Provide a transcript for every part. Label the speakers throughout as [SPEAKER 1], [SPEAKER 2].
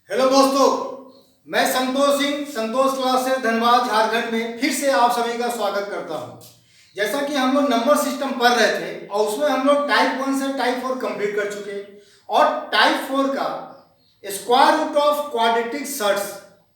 [SPEAKER 1] Hello दोस्तों, मैं Santosh Singh Santosh classes Dhanbad Jharkhand में फिर से आप सभी का स्वागत करता हूं। जैसा कि हम लोग नंबर सिस्टम पढ़ रहे थे और उसमें हम लोग टाइप 1 से टाइप 4 कंप्लीट कर चुके और टाइप 4 का square root of quadratic surds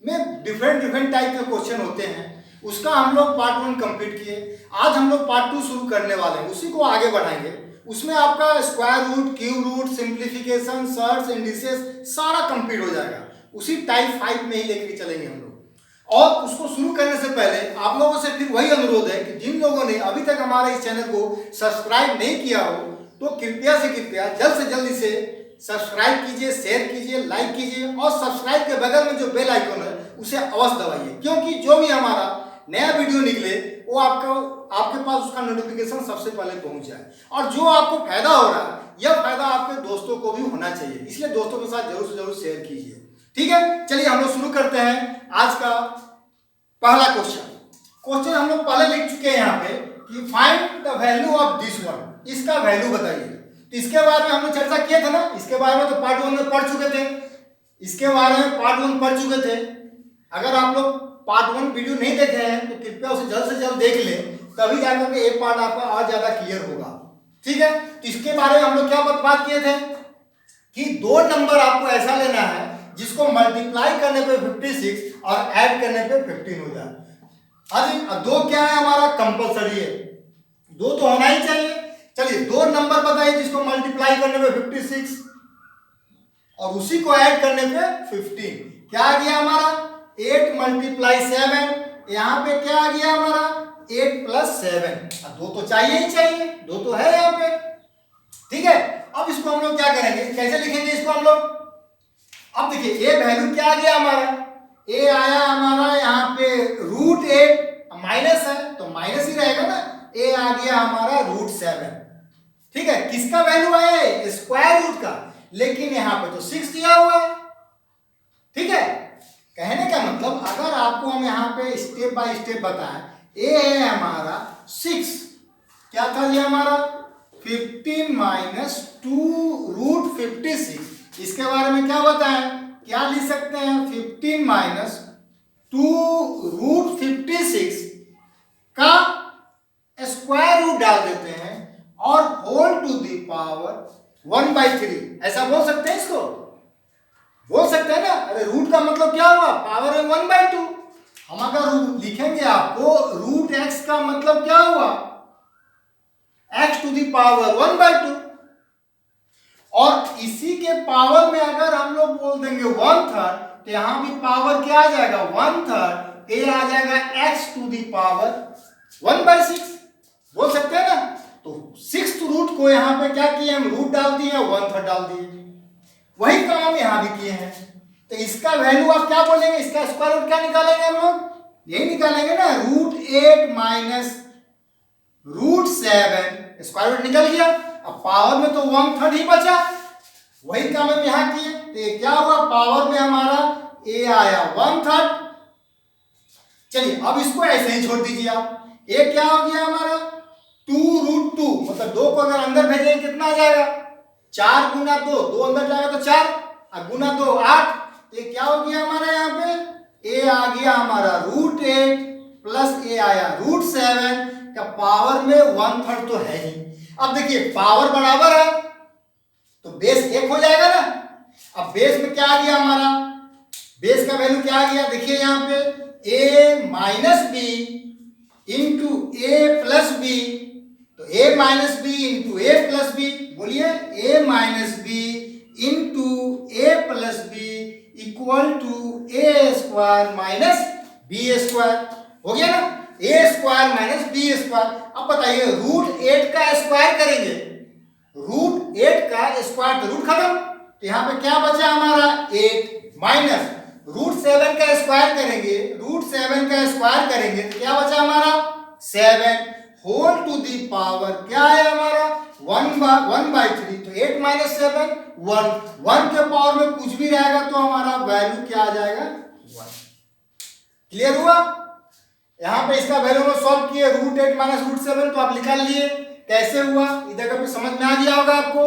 [SPEAKER 1] में डिफरेंट टाइप के क्वेश्चन होते हैं, उसका हम लोग पार्ट 1 कंप्लीट किए। आज हम लोग पार्ट 2 शुरू करने वाले हैं, उसी को आगे बढ़ाएंगे। उसमें आपका square root, cube root, simplification, surds, indices सारा कंप्लीट हो जाएगा। उसी टाइप 5 में ही लेकर चलेंगे हम लोग। और उसको शुरू करने से पहले आप लोगों से फिर वही अनुरोध है कि जिन लोगों ने अभी तक हमारे इस चैनल को सब्सक्राइब नहीं किया हो तो कृपया से कृपया जल्द से जल्द इसे सब्सक्राइब कीजिए, शेयर कीजिए, लाइक कीजिए और सब्सक्राइब के बगल में जो बेल आइकन है उसे अवश्य दबाइए, क्योंकि जो भी हमारा नया वीडियो निकले वो आपके पास उसका नोटिफिकेशन सबसे पहले पहुंच जाए। और जो आपको फायदा हो रहा है यह फायदा आपके दोस्तों को भी होना चाहिए, इसलिए दोस्तों के साथ जरूर से जरूर शेयर कीजिए। ठीक है, चलिए हम लोग शुरू करते हैं आज का पहला क्वेश्चन हम लोग पहले लिख चुके हैं यहाँ पे कि find the value of this one, इसका वैल्यू बताइए। तो इसके बारे में हम लोग चर्चा किए थे ना, इसके बारे में तो पार्ट 1 में पढ़ चुके थे, इसके बारे में पार्ट 1 पढ़ चुके थे। अगर आप लोग पार्ट 1 वीडियो नहीं देखे हैं तो कृपया उसे जल्द से जल्द देख लें, तभी जाकर के एक पार्ट आपका और ज्यादा क्लियर होगा। ठीक है, तो इसके बारे में हम लोग क्या बात किए थे कि दो नंबर आपको ऐसा लेना है जिसको मल्टीप्लाई करने पे 56 और ऐड करने पे 15 हो जाए। हाँ, दो क्या है हमारा कंपलसरी है, दो तो होना ही चाहिए। चलिए दो नंबर बताइए जिसको मल्टीप्लाई करने पे 56 और उसी को ऐड करने पे 15। क्या आ गया हमारा 8 मल्टीप्लाई 7, यहाँ पे क्या आ गया हमारा 8 प्लस 7। दो तो चाहिए ही चाहिए, दो तो है यहाँ पे। ठीक है, अब इसको हम लोग क्या करेंगे, कैसे लिखेंगे इसको हम लोग। अब देखिए ए वैल्यू क्या आ गया हमारा, ए आया हमारा यहाँ पे √8, माइनस है तो माइनस ही रहेगा ना। ए आ गया हमारा √7। ठीक है, किसका वैल्यू आया है, स्क्वायर रूट का, लेकिन यहाँ पे तो 6 दिया हुआ है। ठीक है, कहने का मतलब अगर आपको हम यहाँ पे स्टेप बाय स्टेप बताएं, ए है हमारा 6, क्या था ये हमारा 15 माइनस 2 √56। इसके बारे में क्या बताएं, क्या लिख सकते हैं 15 माइनस 2 √56 का स्क्वायर रूट डाल देते हैं और होल टू द पावर 1/3, ऐसा बोल सकते हैं, इसको बोल सकते हैं ना। अरे रूट का मतलब क्या हुआ, पावर में 1/2। हम अगर लिखेंगे आपको √x का मतलब क्या हुआ, x टू द पावर 1/2। और इसी के पावर में अगर हम लोग बोल देंगे 1/3 तो यहां भी पावर क्या आ जाएगा 1/3, ए आ जाएगा x टू द पावर 1/6, बोल सकते हैं ना। तो 6th रूट को यहां पे क्या किए हम, रूट डाल दिए, 1/3 डाल दिए। वही काम हम यहां भी किए हैं। तो इसका वैल्यू आप क्या बोलेंगे, इसका स्क्वायर रूट क्या निकालेंगे हम लोग, यही निकालेंगे ना, √8 माइनस √7, स्क्वायर रूट निकल गया। अब पावर में तो 1/3 ही बचा, वही काम हम यहां किए। तो ये क्या हुआ, पावर में हमारा ए आया 1/3। चलिए अब इसको ऐसे ही छोड़ दीजिए आप। ए क्या हो गया हमारा 2√2, मतलब 2 को अगर अंदर भेजेंगे कितना आ जाएगा, 4 गुना 2, 2 अंदर जाएगा तो 4 और गुना 2 8। ये क्या हो गया हमारा यहाँ पे, ए आ गया हमारा √8 प्लस ए आया √7 का पावर में 1/3 तो है ही। अब देखिए पावर बराबर है तो बेस 1 हो जाएगा ना। अब बेस में क्या आ गया हमारा, बेस का वैल्यू क्या आ गया, देखिए यहाँ पे a minus b into a plus b, तो a minus b into a plus b, बोलिए a minus b into a plus b equal to a square minus b square. हो गया ना, a square minus b square. अब बताइए √8 का square करेंगे, √8 का स्क्वायर तो रूट खत्म, तो यहाँ पे क्या बचा हमारा 8 माइनस √7 का स्क्वायर करेंगे, √7 का स्क्वायर करेंगे तो क्या बचा हमारा 7 होल टू दी पावर क्या है हमारा 1/3। तो 8 माइनस 7 1 के पावर में कुछ भी रहेगा तो हमारा वैल्यू क्या आ जाएगा 1। क्लियर हुआ। यहाँ पे इसका वैल्यू में सॉल्व किए, √8 माइनस √7 तो आप निकाल लिए, कैसे हुआ इधर का भी समझ में आ गया होगा आपको।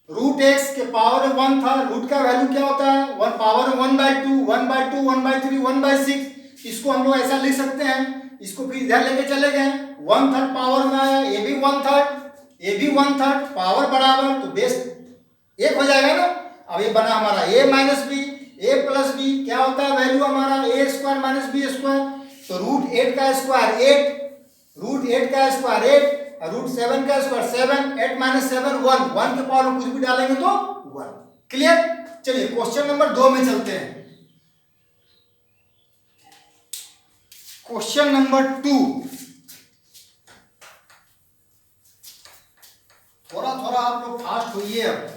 [SPEAKER 1] √x के पावर में 1 था, रूट का वैल्यू क्या होता है पावर 1/2, 1/2, 1/3, 1/6। इसको हम लोग ऐसा लिख सकते हैं, इसको फिर इधर लेके चले गए, 1/3 पावर में आया, ये भी 1/3, ये भी 1/3, पावर बराबर, तो बेस एक हो जाएगा ना। अब ये बना हमारा a minus b, a plus b, क्या होता है वैल्यू हमारा a square minus b square, तो √8 का स्क्वायर 8, √8 का स्क्वायर 8, √7 का स्क्वायर 7, 8 माइनस 7 1, 1 के पावर में कुछ भी डालेंगे तो 1। क्लियर। चलिए क्वेश्चन नंबर 2 में चलते हैं। क्वेश्चन नंबर 2, थोड़ा थोड़ा आप लोग फास्ट होइए। अब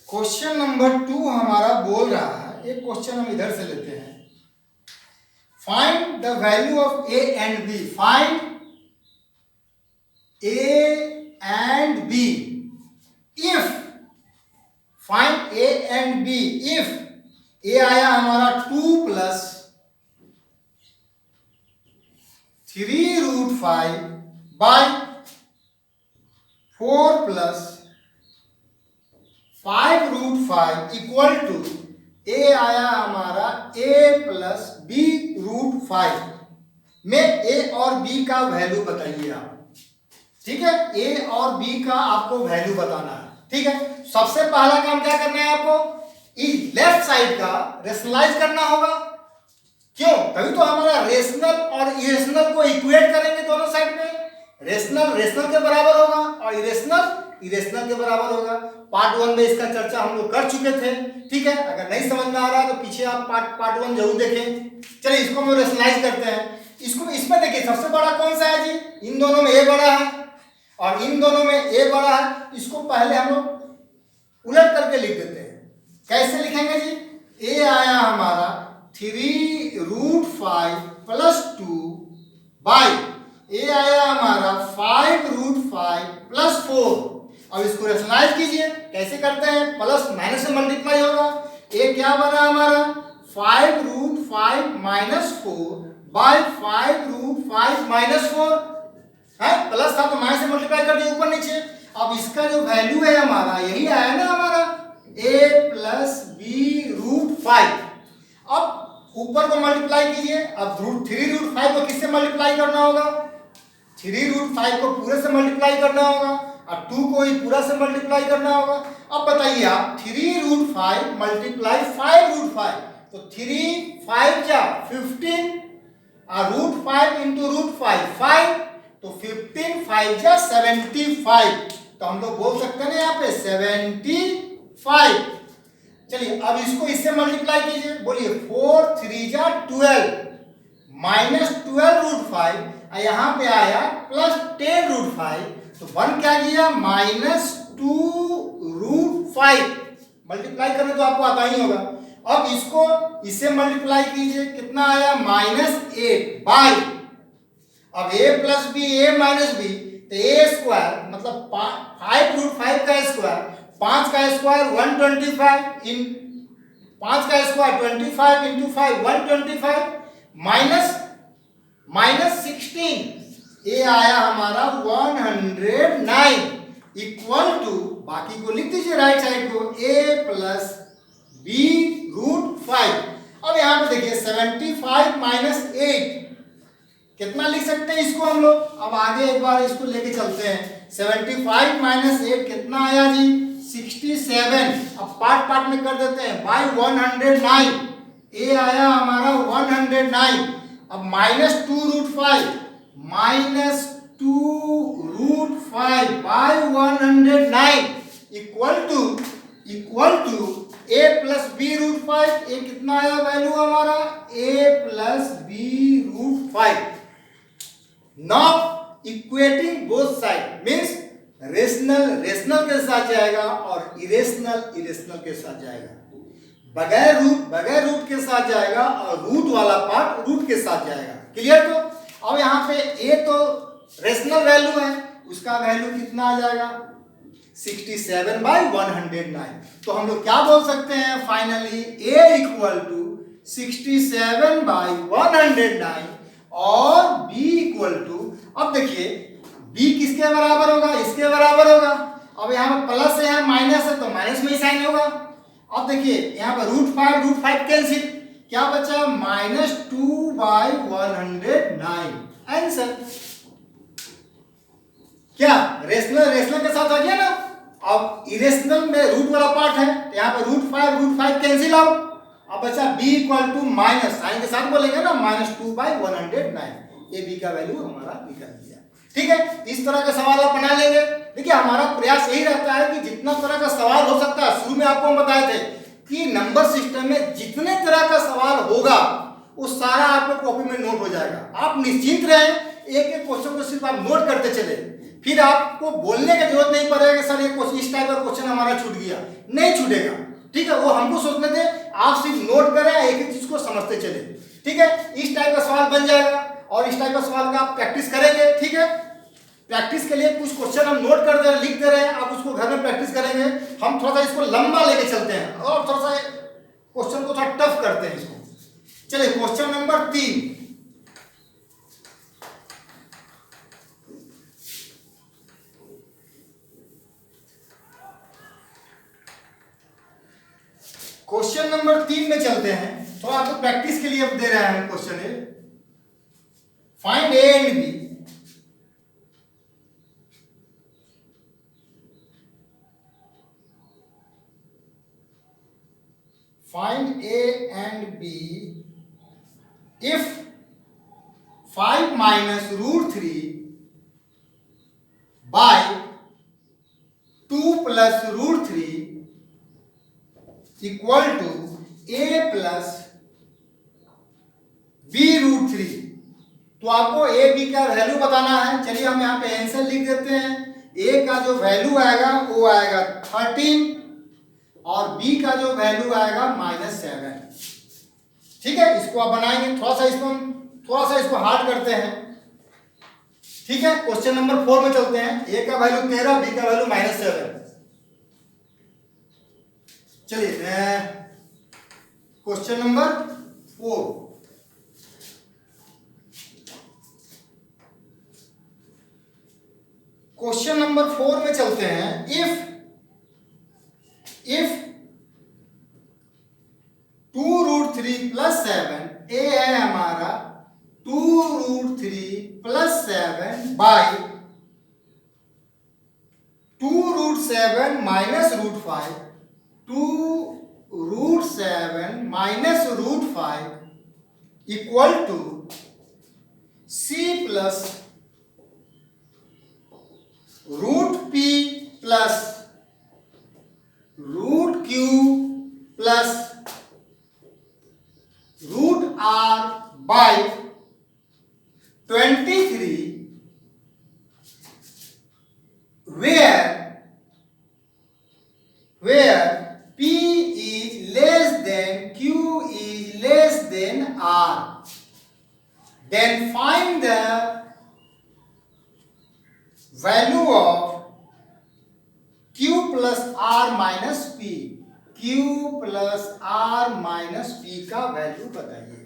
[SPEAKER 1] क्वेश्चन नंबर 2 हमारा बोल रहा है, एक क्वेश्चन हम इधर से लेते हैं, find the value of a and b, find a and b if, find a and b if a आया हमारा 2 plus 3√5 by 4 plus 5√5 equal to a आया हमारा a प्लस b√5 में a और b का वैल्यू बताइए आप। ठीक है, a और b का आपको वैल्यू बताना है। ठीक है, सबसे पहला काम क्या करना है आपको, इस लेफ्ट साइड का रेशनलाइज करना होगा। क्यों, तभी तो हमारा रेशनल और इरेशनल को इक्वेट करेंगे दोनों साइड में, रेशनल रेशनल के बराबर होगा और इरेशनल इरेशनल के बराबर होगा। पार्ट 1 में इसका चर्चा हम लोग कर चुके थे। ठीक है, अगर नहीं समझ में आ रहा है तो पीछे आप पार्ट 1 जरूर देखें। चलिए इसको हम रेशनलाइज करते हैं। इसको इसमें देखिए सबसे बड़ा कौन सा है जी, इन दोनों में a बड़ा है और इन दोनों में a बड़ा है। इसको पहले हम लोग उलट करके लिख देते हैं। कैसे लिखेंगे जी, a आया हमारा 3√5 प्लस 2 बाई a आया हमारा 5√5 प्लस 4। अब इसको रेशनलाइज कीजिए, कैसे करते हैं, प्लस माइनस से मल्टीप्लाई होगा। a क्या बना हमारा 5√5 माइनस 4 बाई 5√5 माइनस 4 है, प्लस था तो माइनस से मल्टीप्लाई कर दिया ऊपर नीचे। अब इसका जो वैल्यू है हमारा यही आया ना हमारा a प्लस b√5। अब ऊपर को मल्टीप्लाई कीजिए, अब 3√5 को किससे मल्टीप्लाई करना होगा, 3√5 को पूरे से मल्टीप्लाई करना होगा और 2 को ही पूरा से मल्टीप्लाई करना होगा। अब बताइए आप 3√5 मल्टीप्लाई 5√5, तो 3 5 जा 15 और √5 इंटू √5 5, तो 15 5 जा 75। तो हम लोग बोल सकते हैं ना यहाँ पे 75। चलिए अब इसको इससे मल्टीप्लाई कीजिए, बोलिए 4 3 जा 12 माइनस 12√5 और यहाँ पे आया प्लस 10√5, तो 1 क्या किया माइनस 2√5। मल्टीप्लाई करने तो आपको आता ही होगा। अब इसको इससे मल्टीप्लाई कीजिए, कितना आया -8 बाई, अब a plus b a minus b, तो a स्क्वायर मतलब 5√5 का स्क्वायर, 5 का स्क्वायर 125 इन 5 का स्क्वायर 25 इंटू 5 125 माइनस 16, a आया हमारा 109 इक्वल टू, बाकी को लिख दीजिए राइट साइड को, a प्लस b√5। अब यहाँ पे देखिए 75 माइनस 8 कितना लिख सकते हैं इसको हम लोग। अब आगे एक बार इसको लेके चलते हैं, 75 माइनस 8 कितना आया जी 67। अब पार्ट पार्ट में कर देते हैं, बाई 109, a आया हमारा 109, अब -2√5 -2√5 by 109 equal to a plus b√5। a कितना आया वैल्यू हमारा a plus b√5। Now equating both side means rational rational के साथ जाएगा और इरेशनल इरेशनल के साथ जाएगा, बगैर रूट के साथ जाएगा और रूट वाला पार्ट रूट के साथ जाएगा। क्लियर। तो अब यहाँ पे a तो रेशनल वैल्यू है, उसका वैल्यू कितना आ जाएगा 67 बाई 109। तो हम लोग क्या बोल सकते हैं फाइनली a इक्वल टू 67/109 और b इक्वल टू, अब देखिए b किसके बराबर होगा, इसके बराबर होगा। अब यहाँ पर प्लस है, यहाँ माइनस है, तो माइनस में ही साइन होगा। अब देखिए यहाँ पर √5 कैंसिल, क्या बचा, -2/109 आंसर। क्या रेशनल रेशनल के साथ आ गया ना। अब इरेशनल में रूट वाला पार्ट है, यहाँ पे √5 कैंसिल आउट। अब बचा b equal to minus, sign के साथ बोलेंगे ना, -2/109। ये b का वैल्यू हमारा निकल गया। ठीक है, इस तरह का सवाल आप बना लेंगे। देखिए हमारा प्रयास यही रहता है कि जितना तरह का सवाल हो सकता है, शुरू में आपको हम बताए थे कि नंबर सिस्टम में जितने तरह का सवाल होगा वो सारा आपको कॉपी में नोट हो जाएगा। आप निश्चिंत रहें, एक एक क्वेश्चन को सिर्फ आप नोट करते चले, फिर आपको बोलने की जरूरत नहीं पड़ेगा सर ये क्वेश्चन, इस टाइप का क्वेश्चन हमारा छूट गया, नहीं छूटेगा। ठीक है, वो हमको सोचने दे, आप सिर्फ नोट करें, एक एक चीज को समझते चले। ठीक है, इस टाइप का सवाल बन जाएगा और इस टाइप का सवाल का आप प्रैक्टिस करेंगे। ठीक है, प्रैक्टिस के लिए कुछ क्वेश्चन हम नोट कर दे रहे हैं, लिख दे रहे हैं, आप उसको घर में प्रैक्टिस करेंगे। हम थोड़ा सा इसको लंबा लेके चलते हैं और थोड़ा सा क्वेश्चन को थोड़ा टफ करते हैं इसको। चलिए क्वेश्चन नंबर 3। क्वेश्चन नंबर 3 में चलते हैं, तो आपको प्रैक्टिस के लिए अब दे रहे हैं क्वेश्चन है, find A and b. Find A and B if 5 minus √3 by 2 plus √3 equal to A plus B √3। तो आपको A B का वैल्यू बताना है। चलिए हम यहाँ पे आंसर लिख देते हैं। A का जो वैल्यू आएगा वो आएगा 13 और b का जो वैल्यू आएगा -7। ठीक है, इसको आप बनाएंगे, थोड़ा सा इसको हार्ड करते हैं। ठीक है, क्वेश्चन नंबर 4 में चलते हैं। a का वैल्यू 13, b का वैल्यू -7। चलिए क्वेश्चन नंबर 4। क्वेश्चन नंबर 4 में चलते हैं। इफ 2√3 + 7, a है हमारा 2√3 + 7 by 2√7 - √5, 2√7 - √5 equal to c plus √p plus √q plus √r by 23, where p is less than q is less than r. Then find the value of q plus r minus p। q plus r minus p का value बताइए।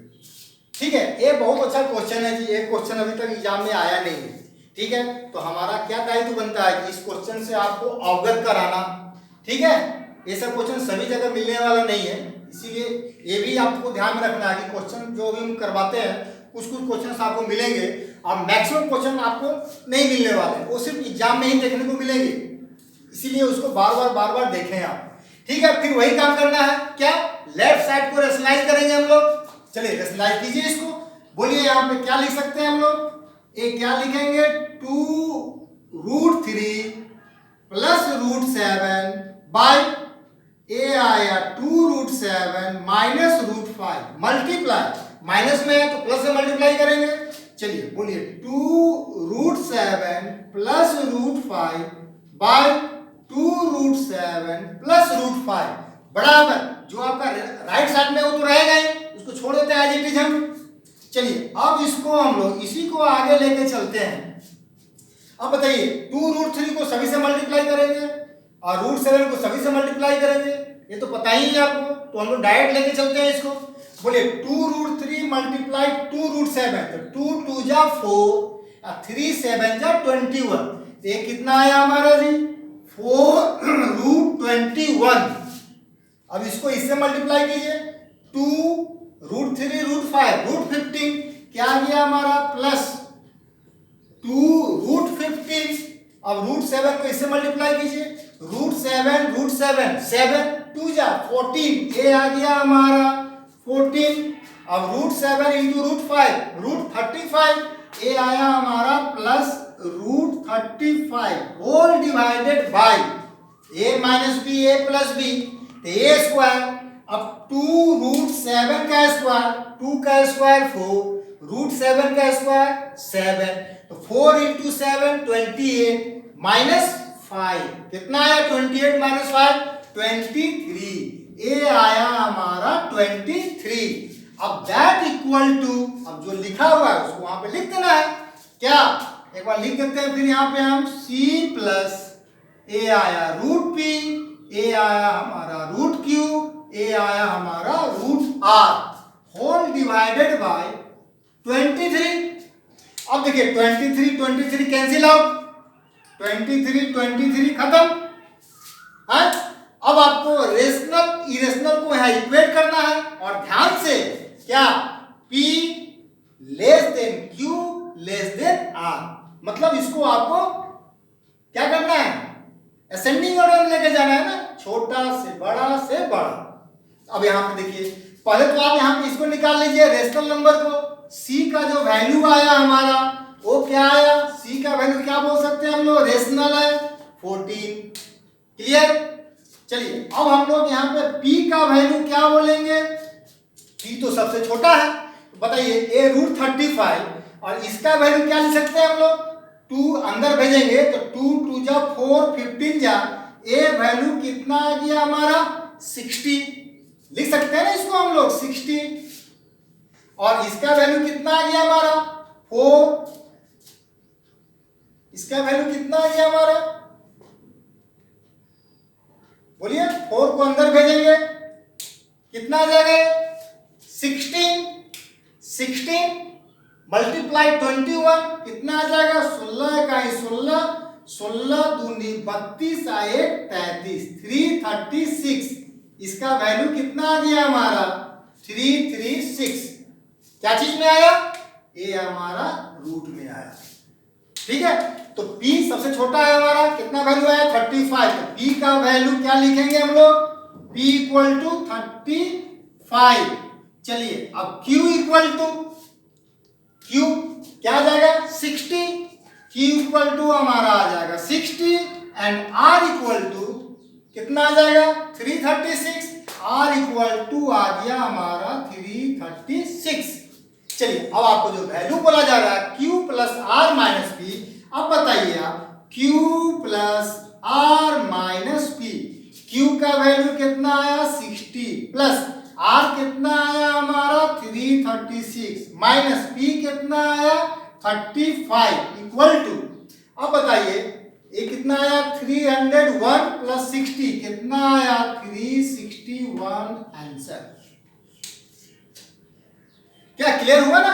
[SPEAKER 1] ठीक है, ये बहुत अच्छा question है जी। ये question अभी तक एग्जाम में आया नहीं है। ठीक है, तो हमारा क्या दायित्व बनता है कि इस क्वेश्चन से आपको अवगत कराना। ठीक है, ये सब क्वेश्चन सभी जगह मिलने वाला नहीं है, इसीलिए ये भी आपको ध्यान में रखना है कि क्वेश्चन जो भी हम करवाते हैं कुछ क्वेश्चन आपको मिलेंगे और मैक्सिमम क्वेश्चन आपको नहीं मिलने वाले, वो सिर्फ एग्जाम में ही देखने को मिलेंगे, इसीलिए उसको बार बार देखें आप। ठीक है, फिर वही काम करना है, क्या लेफ्ट साइड को रेशनलाइज करेंगे हम लोग। चलिए रेशनलाइज कीजिए इसको, बोलिए यहाँ पे क्या लिख सकते हैं हम लोग। ये क्या लिखेंगे, 2√3 + √7 बाय a आया 2√7 - √5 मल्टीप्लाई, माइनस में है तो प्लस से मल्टीप्लाई करेंगे। चलिए बोलिए 2√7 + √5 बाय 2√7 + √5 बराबर, जो आपका राइट साइड में वो तो रहेगा ही, उसको छोड़ देते हैं एज इट इज हम। चलिए अब इसको हम लोग इसी को आगे लेके चलते हैं। अब बताइए 2√3 को सभी से मल्टीप्लाई करेंगे और √7 को सभी से मल्टीप्लाई करेंगे, ये तो पता ही है आपको, तो हम लोग डायरेक्ट लेके चलते हैं इसको। बोलिए 2√3 मल्टीप्लाई 2√7, तो 2 2 जा 4 और 3 7 जा 21, तो ये कितना आया हमारा जी 4√21। अब इसको इससे मल्टीप्लाई कीजिए 2√3√5 √15 क्या आ गया हमारा प्लस 2√15। अब √7 को इससे मल्टीप्लाई कीजिए √7 7 2 जा 14, ये आ गया हमारा 14। अब √7 इंटू √5 √35, ये आया हमारा plus √35 whole divided by a minus b a plus b, तो a स्क्वायर। अब 2√7 का स्क्वायर 2 का स्क्वायर 4, √7 का स्क्वायर 7, तो 4 इंटू 7 28 माइनस 5, कितना आया 28 माइनस 5 23, ये आया हमारा 23। अब दैट इक्वल टू, अब जो लिखा हुआ है उसको वहां पे लिख देना है, क्या एक बार लिख देते हैं, फिर यहाँ पे हम c प्लस ए आया √p, ए आया हमारा √q, ए आया हमारा √r होल डिवाइडेड बाय 23। अब देखिए 23 कैंसिल आउट, 23 खत्म है। अब आपको रेशनल इरेशनल को यहाँ इक्वेट करना है, और ध्यान से क्या p less than q less than r, मतलब इसको आपको क्या करना है असेंडिंग ऑर्डर में लेके जाना है ना, छोटा से बड़ा। अब यहाँ पे देखिए पहले तो आप यहाँ पे इसको निकाल लीजिए रेशनल नंबर को, c का जो वैल्यू आया हमारा वो क्या आया, c का वैल्यू क्या बोल सकते हैं हम लोग, रेशनल है 14, क्लियर। चलिए अब हम लोग यहाँ पे p का वैल्यू क्या बोलेंगे, p तो सबसे छोटा है, तो बताइए a √35, और इसका वैल्यू क्या लिख सकते हैं हम लोग, 2 अंदर भेजेंगे तो 2 2 जा 4 15 जा, a वैल्यू कितना आ गया हमारा 60, लिख सकते हैं ना इसको हम लोग 60, और इसका वैल्यू कितना आ गया हमारा 4, इसका वैल्यू कितना आ गया हमारा, बोलिए 4 को अंदर भेजेंगे कितना आ जाएगा 16 मल्टीप्लाई 21 कितना आ जाएगा 16 का 16, 16 दूनी 32 आए 33, 336, इसका वैल्यू कितना आ गया हमारा 336, क्या चीज में आया, ये हमारा रूट में आया, ठीक है। तो p सबसे छोटा है हमारा, कितना वैल्यू आया 35, तो p का वैल्यू क्या लिखेंगे हम लोग, p इक्वल टू 35। चलिए अब q इक्वल टू, q क्या आ जाएगा 60, q इक्वल टू हमारा आ जाएगा 60, एंड r इक्वल टू कितना आ जाएगा 336, r इक्वल टू आ गया हमारा 336। चलिए अब आपको जो वैल्यू बोला जा रहा है q plus r minus P, अब बताइए आप q plus r minus P, q का वैल्यू कितना आया 60 प्लस r कितना आया हमारा 336 माइनस p कितना आया 35 इक्वल टू, अब बताइए ये कितना आया 301 प्लस 60 कितना आया 361 आंसर। क्या क्लियर हुआ ना,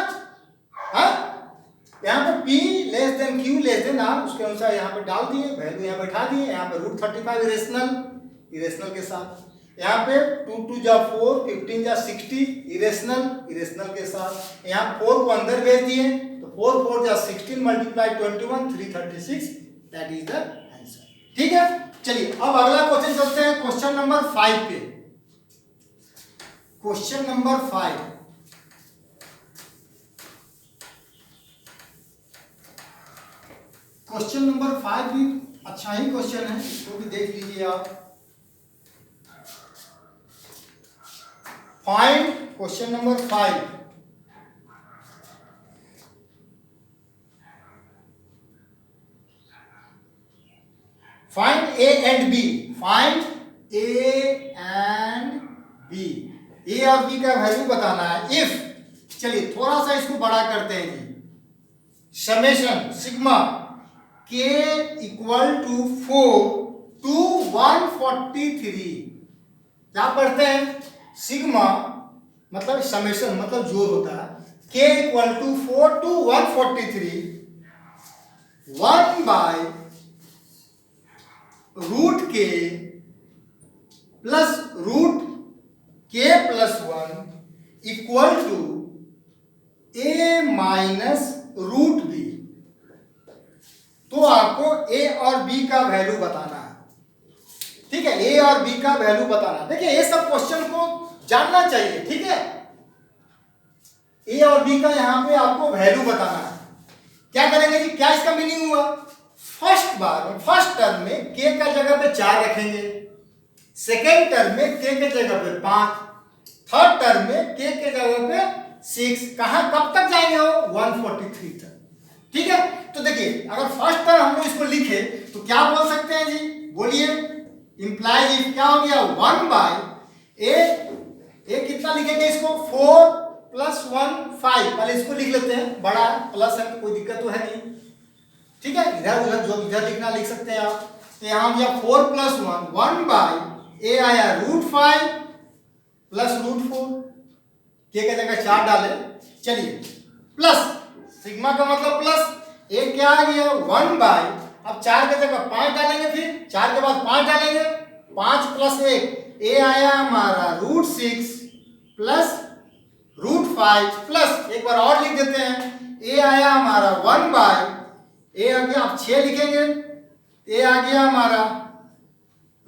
[SPEAKER 1] हाँ यहाँ पे p less than q less than r, उसके अनुसार यहाँ पे डाल दिए वैल्यू, यहाँ बैठा दिए, यहाँ पे √35 इरेशनल के साथ, यहाँ पे 2 2 जा 4 15 जा 60 इरेशनल के साथ, यहाँ 4 को अंदर भेज दिए तो 4 4 जा 16 multiply 21 336, that is the answer, ठीक है। चलिए अब अगला क्वेश्चन चलते हैं क्वेश्चन नंबर 5 पे। क्वेश्चन नंबर 5, क्वेश्चन नंबर 5 भी अच्छा ही क्वेश्चन है, इसको भी देख लीजिए आप। Find question number 5, find A and B, find A and B, A और बी का वैल्यू बताना है इफ, चलिए थोड़ा सा इसको बड़ा करते हैं जी, summation sigma k equal to 4 to 143, क्या पढ़ते हैं सिग्मा मतलब समेशन मतलब जोड़ होता है, k equal to 4 to 143 1 by root k plus root k plus 1 equal to a minus root b. तो आपको ए और बी का वैल्यू बताना है, ठीक है, ए और बी का वैल्यू बताना। देखिए ये सब क्वेश्चन को जानना चाहिए, ठीक है। ए और बी का यहां पे आपको वैल्यू बताना है। क्या करेंगे जी, क्या इसका मीनिंग हुआ, फर्स्ट टर्म में के का जगह पे 4 रखेंगे, सेकेंड टर्म में के के जगह पे 5, थर्ड टर्म में के जगह पे 6। कहां कब तक जाएंगे वो, 143 तक, ठीक है। तो देखिए अगर फर्स्ट टर्म हम लोग इसको लिखे तो क्या बोल सकते हैं जी, बोलिए, इंप्लाइज क्या हो गया, 1 बाय ए कितना लिखेंगे इसको, 4 प्लस 1 5। पहले इसको लिख लेते हैं, बड़ा प्लस है तो कोई दिक्कत तो है नहीं, ठीक है। इधर उधर जो इधर लिखना लिख सकते हैं आप। तो यहां गया 4 प्लस 1 बाय ए आया √5 प्लस √4, के का जगह 4 डाले, चलिए प्लस सिग्मा का मतलब प्लस, ए क्या आ गया 1 बाय, अब 4 की जगह 5 डालेंगे, फिर 4 के बाद 5 डालेंगे, 5 प्लस 1, ए आया हमारा √6 प्लस √5 प्लस एक बार और लिख देते हैं, ए आया हमारा 1 बाय, ए आ गया, आप 6 लिखेंगे, ए आ गया हमारा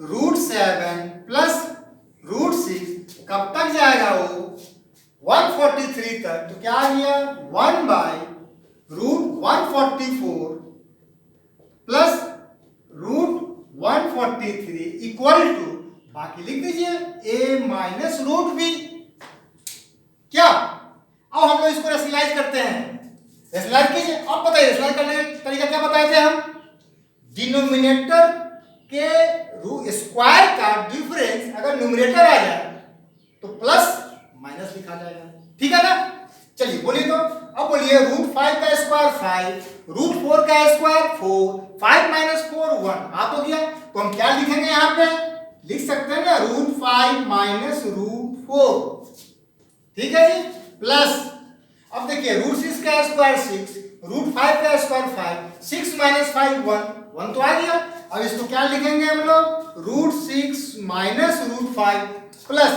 [SPEAKER 1] √7 प्लस √6, कब तक जाएगा वो, 143 तक। तो क्या आ गया 1 बाय √144 प्लस √143 इक्वल टू, बाकी लिख दीजिए ए माइनस रूट बी। क्या, अब हम लोग इसको रेशनलाइज करते हैं, रेशनलाइज कीजिए। अब बताइए रेशनलाइज करने का तरीका क्या बताए थे हम, डिनोमिनेटर के स्क्वायर का डिफरेंस अगर न्यूमरेटर आ जाए तो प्लस माइनस लिखा जाएगा, ठीक है ना। चलिए बोलिए, तो अब बोलिए √5 का स्क्वायर 5, √4 का स्क्वायर 4, 5 माइनस 4 1 आ तो गया। तो हम क्या लिखेंगे यहाँ पे, लिख सकते हैं ना √5 माइनस √4, ठीक है जी, प्लस अब देखिए √6 का स्क्वायर 6, √5 का स्क्वायर 5, 6 माइनस 5 1 तो आ गया। अब इसको क्या लिखेंगे हम लोग, √6 माइनस √5 प्लस,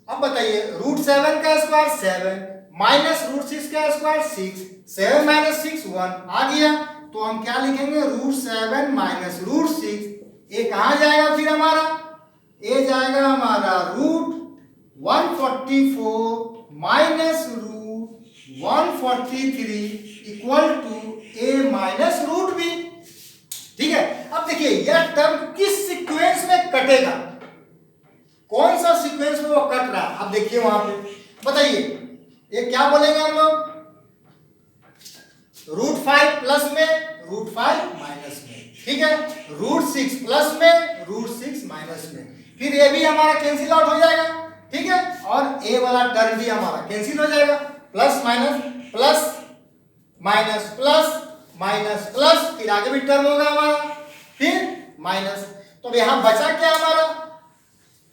[SPEAKER 1] अब बताइए √7 का स्क्वायर 7 माइनस √6 का स्क्वायर 6, 7 माइनस 6 1 आ गया। तो हम क्या लिखेंगे, √7 माइनस √6, ए कहां जाएगा फिर हमारा, ए जाएगा हमारा √144 minus √143 equal to a minus root b, ठीक है। अब देखिए यह टर्म किस सीक्वेंस में कटेगा, कौन सा सीक्वेंस में वो कट रहा है, अब देखिए वहां पे बताइए, ये क्या बोलेंगे हम लोग, √5 प्लस में, √5 माइनस में, ठीक है, √6 प्लस में, √6 माइनस में, फिर ये भी हमारा कैंसिल आउट हो जाएगा, ठीक है, और ए वाला टर्म भी हमारा कैंसिल हो जाएगा, plus minus plus minus plus minus plus, फिर आगे भी टर्म होगा हमारा, फिर माइनस। तो यहां बचा क्या हमारा,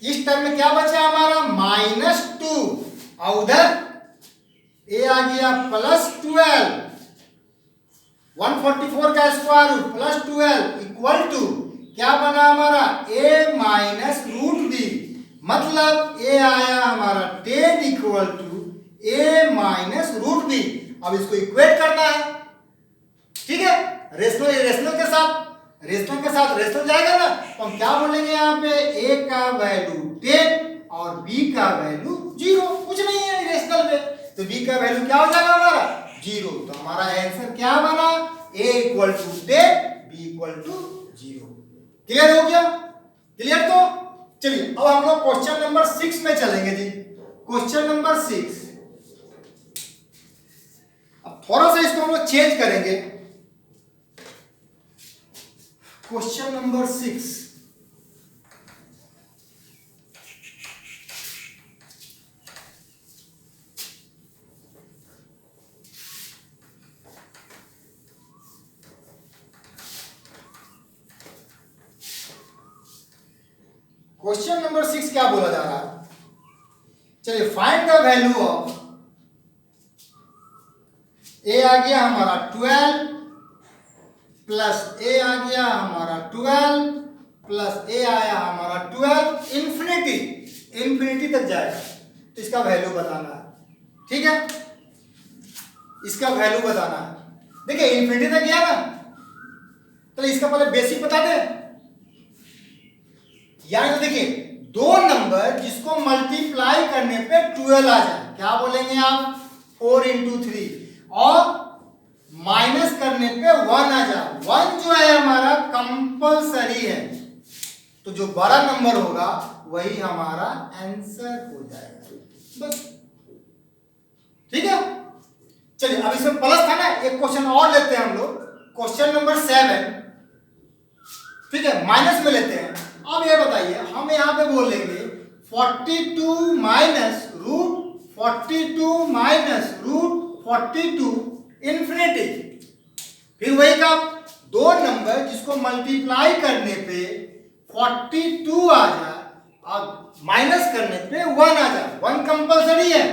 [SPEAKER 1] इस टर्म में क्या बचा हमारा, -2, और उधर ए आ गया +12, 144 का square root plus 12 equal to क्या बना हमारा, ए माइनस रूट बी, मतलब ए आया हमारा 10 equal to a minus root b. अब इसको इक्वेट करना है, ठीक है, रेशनल के साथ रेशनल जाएगा ना, तो हम क्या बोलेंगे यहाँ पे, ए का वैल्यू 10 और बी का वैल्यू 0, कुछ नहीं है रेशनल में, तो बी का वैल्यू क्या हो जाएगा हमारा 0। तो हमारा आंसर क्या बना, A equal to 10, B equal to 0। Clear हो गया, क्लियर। तो चलिए अब हम लोग क्वेश्चन नंबर 6 में चलेंगे जी, क्वेश्चन नंबर 6। अब थोड़ा सा इसको हम लोग चेंज करेंगे, क्वेश्चन नंबर 6। क्वेश्चन नंबर 6 क्या बोला जा रहा है, चलिए फाइंड द वैल्यू ऑफ ए आ गया हमारा 12 प्लस ए आ गया हमारा 12 प्लस ए आया हमारा 12 इंफिनिटी तक जाएगा, तो इसका वैल्यू बताना है। ठीक है, इसका वैल्यू बताना है। देखिए इंफिनिटी तक गया ना, तो इसका पहले बेसिक बता दे। यानी तो देखिए दो नंबर जिसको मल्टीप्लाई करने पे 12 आ जाए, क्या बोलेंगे आप? 4 × 3, और माइनस करने पे 1 आ जाए। 1 जो है हमारा कंपलसरी है, तो जो बड़ा नंबर होगा वही हमारा आंसर हो जाएगा, बस। ठीक है, चलिए अब इसमें प्लस था ना, एक क्वेश्चन और लेते हैं हम लोग, क्वेश्चन नंबर 7। ठीक है, माइनस में लेते हैं। अब ये बताइए, हम यहाँ पे बोलेंगे 42 माइनस रूट 42 इंफिनिटी। फिर वही का दो नंबर जिसको मल्टीप्लाई करने पे 42 आ जाए और माइनस करने पे 1 आ जाए। 1 कंपलसरी है,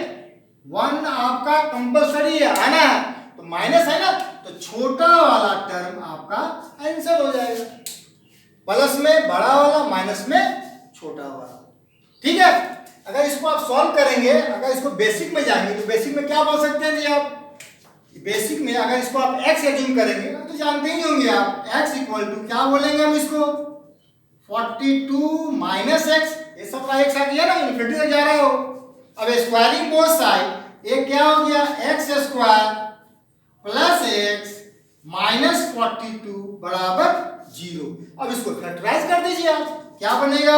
[SPEAKER 1] 1 आपका कंपलसरी है, आना है, तो माइनस है ना, तो छोटा वाला टर्म आपका आंसर हो जाएगा। प्लस में बड़ा वाला, माइनस में छोटा वाला। ठीक है, अगर इसको आप सॉल्व करेंगे, अगर इसको बेसिक में जाएंगे तो बेसिक में क्या बोल सकते हैं जी आप? बेसिक में अगर इसको आप x एज्यूम करेंगे तो जानते ही होंगे आप, x इक्वल टू क्या बोलेंगे हम इसको? 42 माइनस एक्स, ये सब का x आ गया ना, इन्फिनिटी तक जा रहा हो। अब स्क्वायरिंग बोथ साइड, ये क्या हो गया? X square plus x minus 42 बराबर 0। अब इसको फैक्टराइज कर दीजिए आप, क्या बनेगा?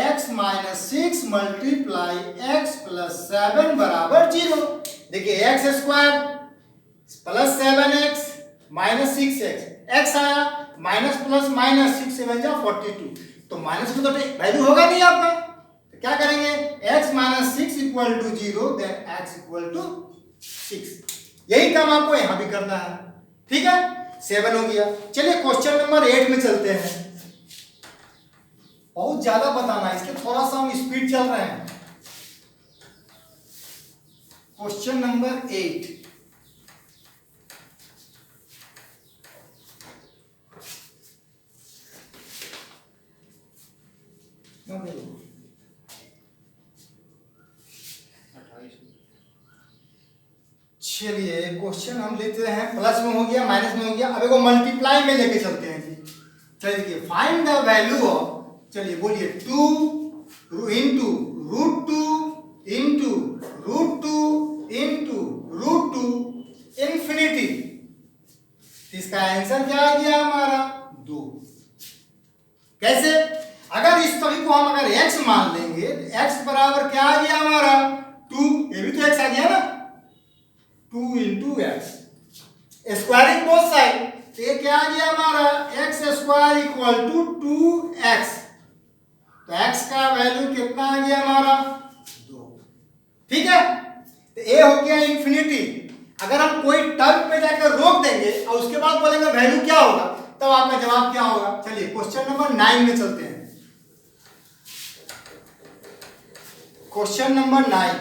[SPEAKER 1] x minus 6 multiply x plus 7 बराबर 0। देखिए x square plus 7x minus 6x, x आया माइनस प्लस माइनस 6 7 जा 42, तो माइनस में तो वैल्यू होगा नहीं आपका, तो क्या करेंगे? x minus 6 equal to 0, then x equal to 6। यही काम आपको यहां भी करना है। ठीक है, 7 हो गया। चलिए क्वेश्चन नंबर 8 में चलते हैं। बहुत ज्यादा बताना है, इसके थोड़ा सा हम स्पीड चल रहे हैं। क्वेश्चन नंबर 8, चलिए क्वेश्चन हम लेते हैं, प्लस में हो गया, माइनस में हो गया, अब एक मल्टीप्लाई में लेके चलते हैं जी। चलिए देखिए, फाइंड द वैल्यू ऑफ, चलिए बोलिए 2 into root 2 into root 2 into root 2 infinity. इसका आंसर क्या आ गया हमारा? 2। कैसे? अगर इस सभी को हम अगर x मान लेंगे, x बराबर क्या आ गया हमारा? 2, ये भी तो x आ गया ना, 2 into x, squaring both side, तो ये क्या आ गया हमारा? X square equal to 2x, तो x का वैल्यू कितना आ गया हमारा? 2। ठीक है, तो ये हो गया इंफिनिटी। अगर हम कोई टर्म पे जाकर रोक देंगे और उसके बाद बोलेंगे वैल्यू क्या होगा, तब आपका जवाब क्या होगा? चलिए क्वेश्चन नंबर 9 में चलते हैं। क्वेश्चन नंबर 9,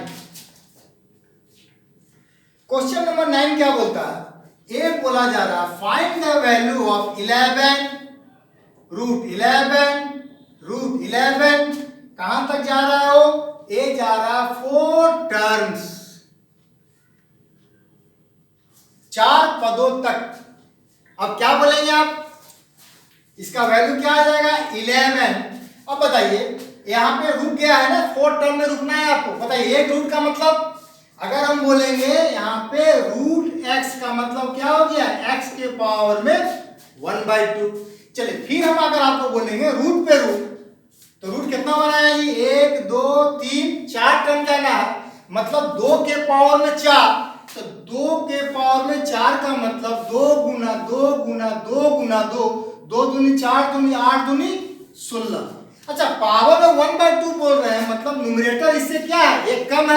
[SPEAKER 1] क्वेश्चन नंबर 9 क्या बोलता है? ए बोला जा रहा है find the value of 11 root 11 कहां तक जा रहा हो? ए जा रहा 4 टर्म्स, 4 पदों तक। अब क्या बोलेंगे आप? इसका वैल्यू क्या आ जाएगा? 11। अब बताइए, यहां पे रुक गया है ना, 4 टर्म में रुकना है आपको। बताइए एक रूट का मतलब, अगर हम बोलेंगे यहाँ पे रूट x का मतलब क्या हो गया? x के पावर में 1/2। चलिए फिर हम अगर आपको बोलेंगे रूट पे रूट, तो रूट कितना बनाया जी? 1 2 3 4 टर्म जाना है, मतलब 2 के पावर में 4, तो 2 के पावर में 4 का मतलब 2 गुना 2 गुना 2 गुना 2, 2 दूनी 4 दूनी 8 दूनी 16। अच्छा, पावर में 1/2 बोल रहे हैं, मतलब न्यूमरेटर इससे क्या है? एक कम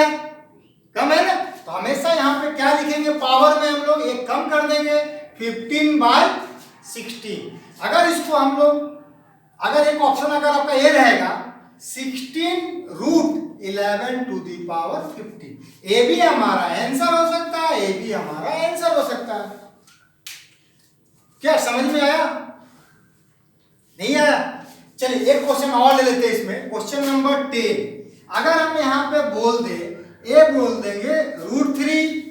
[SPEAKER 1] है ना, तो हमेशा यहाँ पे क्या लिखेंगे? पावर में हम लोग एक कम कर देंगे, 15/16। अगर इसको हम लोग, अगर एक ऑप्शन अगर आपका ये रहेगा 16 रूट 11 टू दी पावर 15। ए भी हमारा आंसर हो सकता है, ए भी हमारा आंसर हो सकता है। क्या समझ में आया? नहीं आया? चलिए एक क्वेश्चन और ले लेते हैं इसमें, क्वेश्चन नंबर 10। अगर हम यहाँ पे बोल दे, ए बोल देंगे √3,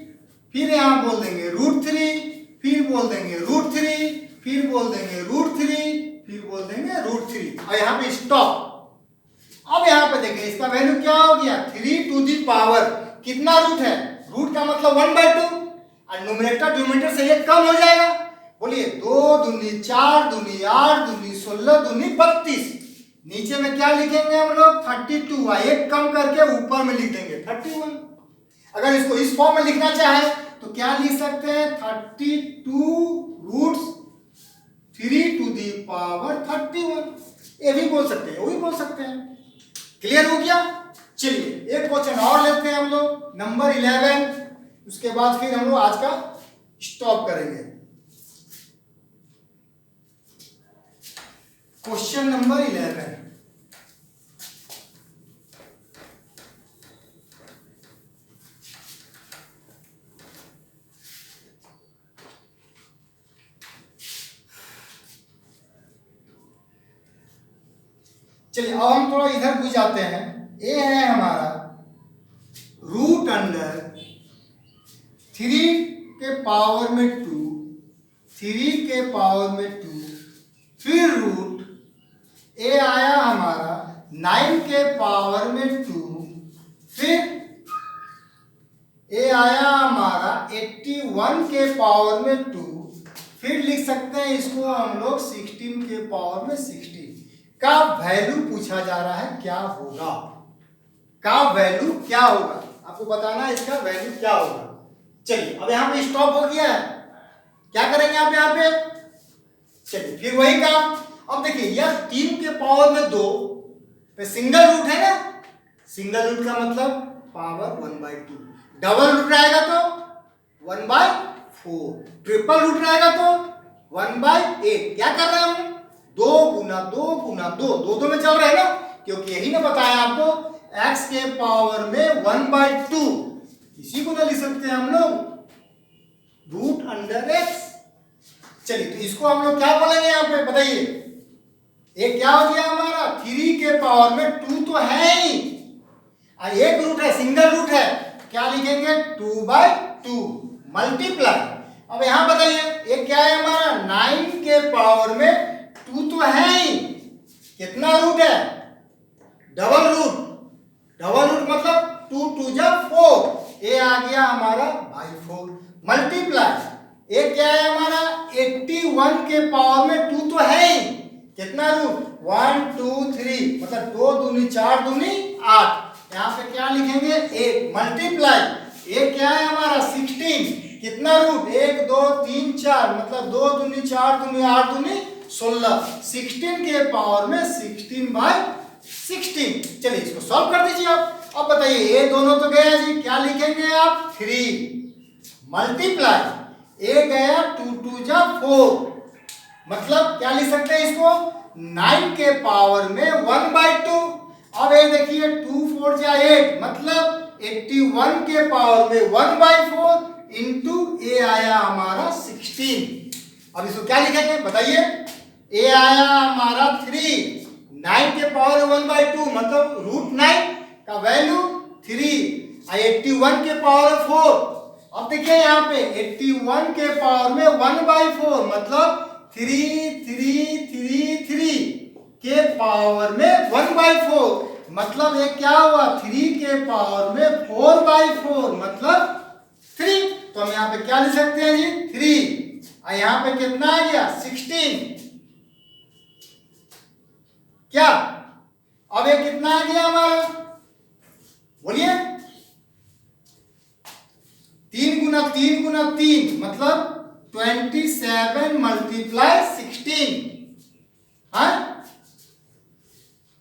[SPEAKER 1] फिर यहाँ बोल देंगे √3, फिर बोल देंगे √3, फिर बोल देंगे √3, फिर बोल देंगे √3 और यहाँ पे स्टॉप। अब यहाँ पे देखिए इसका वैल्यू क्या हो गया, 3 टू दी पावर कितना रूट है, रूट का मतलब 1/2 और न्यूमरेटर डिनोमिनेटर से ये कम हो जाएगा। बोलिए 2 दूनी 4 दूनी 8 दूनी 16 दूनी 32। नीचे में क्या लिखेंगे हम लोग 32, एक कम करके ऊपर में लिख देंगे 31। अगर इसको इस फॉर्म में लिखना चाहे तो क्या लिख सकते हैं 32√3 टू दी पावर 31। ये भी बोल सकते हैं, वो भी बोल सकते हैं। क्लियर हो गया? चलिए एक क्वेश्चन और लेते हैं हम लोग, नंबर 11। उसके बाद फिर हम लोग आज का स्टॉप करेंगे। Question number 11। चलिए अब हम थोड़ा इधर बुझ जाते हैं। ए है हमारा √3 के पावर में 2, 3 के पावर में 2, फिर रूट ए आया हमारा 9 के पावर में 2, फिर ए आया हमारा 81 के पावर में 2, फिर लिख सकते हैं इसको हम लोग 16 के पावर में 16 का वैल्यू पूछा जा रहा है। क्या होगा, का वैल्यू क्या होगा, आपको बताना है इसका वैल्यू क्या होगा। चलिए अब यहाँ पे स्टॉप हो गया है, क्या करेंगे आप यहाँ पे, चलिए फिर वही काम। अब देखिए यह 3 के पावर में 2 पे सिंगल रूट है ना, सिंगल रूट का मतलब पावर 1/2, डबल रूट रहेगा तो 1/4, ट्रिपल रूट रहेगा तो 1/8। क्या कर रहे हैं हम, 2 गुना 2 गुना 2, 2 में चल रहे हैं ना, क्योंकि यही ना बताया आपको x के पावर में 1/2, इसी को ना लिख सकते हैं हम लोग √x। चलिए तो इसको हम लोग क्या बोलेंगे यहाँ पे बताइए, ये क्या हो गया हमारा 3 के पावर में 2 तो है ही, और एक रूट है सिंगल रूट है, क्या लिखेंगे 2/2 मल्टीप्लाई। अब यहाँ बताइए ये क्या है हमारा 9 के पावर में 2 तो है ही, कितना रूट है, डबल रूट, डबल रूट मतलब 2 2 जा 4, ये आ गया हमारा 4 मल्टीप्लाई। ये क्या है हमारा 81 के पावर में 2 तो है ही, कितना रूट 1 2 3 मतलब 2 दूनी 4 दूनी 8, यहाँ पे क्या लिखेंगे 8 मल्टीप्लाई। ये क्या है हमारा 16, कितना रूट 1 2 3 4 मतलब 2 दूनी 4 दूनी 8 दूनी 16, 16 के पावर में 16/16। चलिए इसको सॉल्व कर दीजिए आप। अब बताइए ये दोनों तो गया जी, क्या लिखेंगे आप 3 मल्टीप्लाई, ये गया 2 2 जा 4 मतलब क्या लिख सकते हैं इसको 9 के पावर में 1/2। अब ये देखिए 2 4 जा 8 मतलब 81 के पावर में 1/4 इंटू ए आया हमारा 16। अब इसको क्या लिखेंगे बताइए, ए आया हमारा 3, 9 के पावर 1/2 मतलब √9 का वैल्यू 3, 81 के पावर 4। अब देखिए यहाँ पे 81 के पावर में 1/4 मतलब 3 3 3 3 के पावर में 1/4 मतलब ये क्या हुआ 3 के पावर में 4/4 मतलब 3। तो हम यहाँ पे क्या लिख सकते हैं जी 3, और यहाँ पे कितना आ गया 16, क्या अब ये कितना आ गया हमारा, बोलिए 3 गुना 3 गुना 3 मतलब 27 मल्टीप्लाई 16, हाँ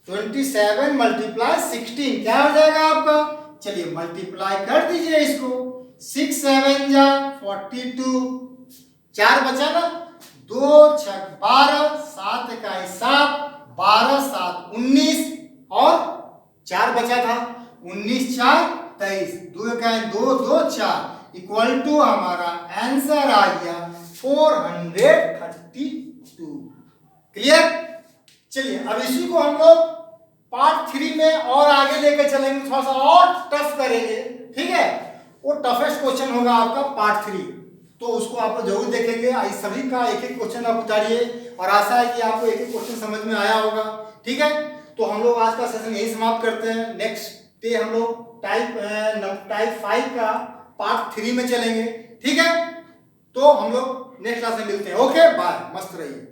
[SPEAKER 1] 27 मल्टीप्लाई 16 क्या हो जाएगा आपका, चलिए मल्टीप्लाई कर दीजिए इसको, 6 7 जा 42, 4 बचा ना, 2 6 12, 7 1 7, 12 7 19 और 4 बचा था 19 4 23, दो क्या है 2 2 4 इक्वल टू हमारा आंसर आ गया 432। क्लियर? चलिए अब इसी को हम लोग पार्ट 3 में और आगे लेकर चलेंगे, थोड़ा सा और टफ करेंगे, ठीक है। वो टफेस्ट क्वेश्चन होगा आपका पार्ट 3, तो उसको आप लोग जरूर देखेंगे। सभी का एक एक क्वेश्चन आप उतारिए और आशा है कि आपको एक एक क्वेश्चन समझ में आया होगा, ठीक है। तो हम लोग आज का सेशन यही समाप्त करते हैं। नेक्स्ट डे हम लोग टाइप 5 का पार्ट 3 में चलेंगे, ठीक है। तो हम लोग नेक्स्ट क्लास में मिलते हैं। ओके बाय, मस्त रहिए।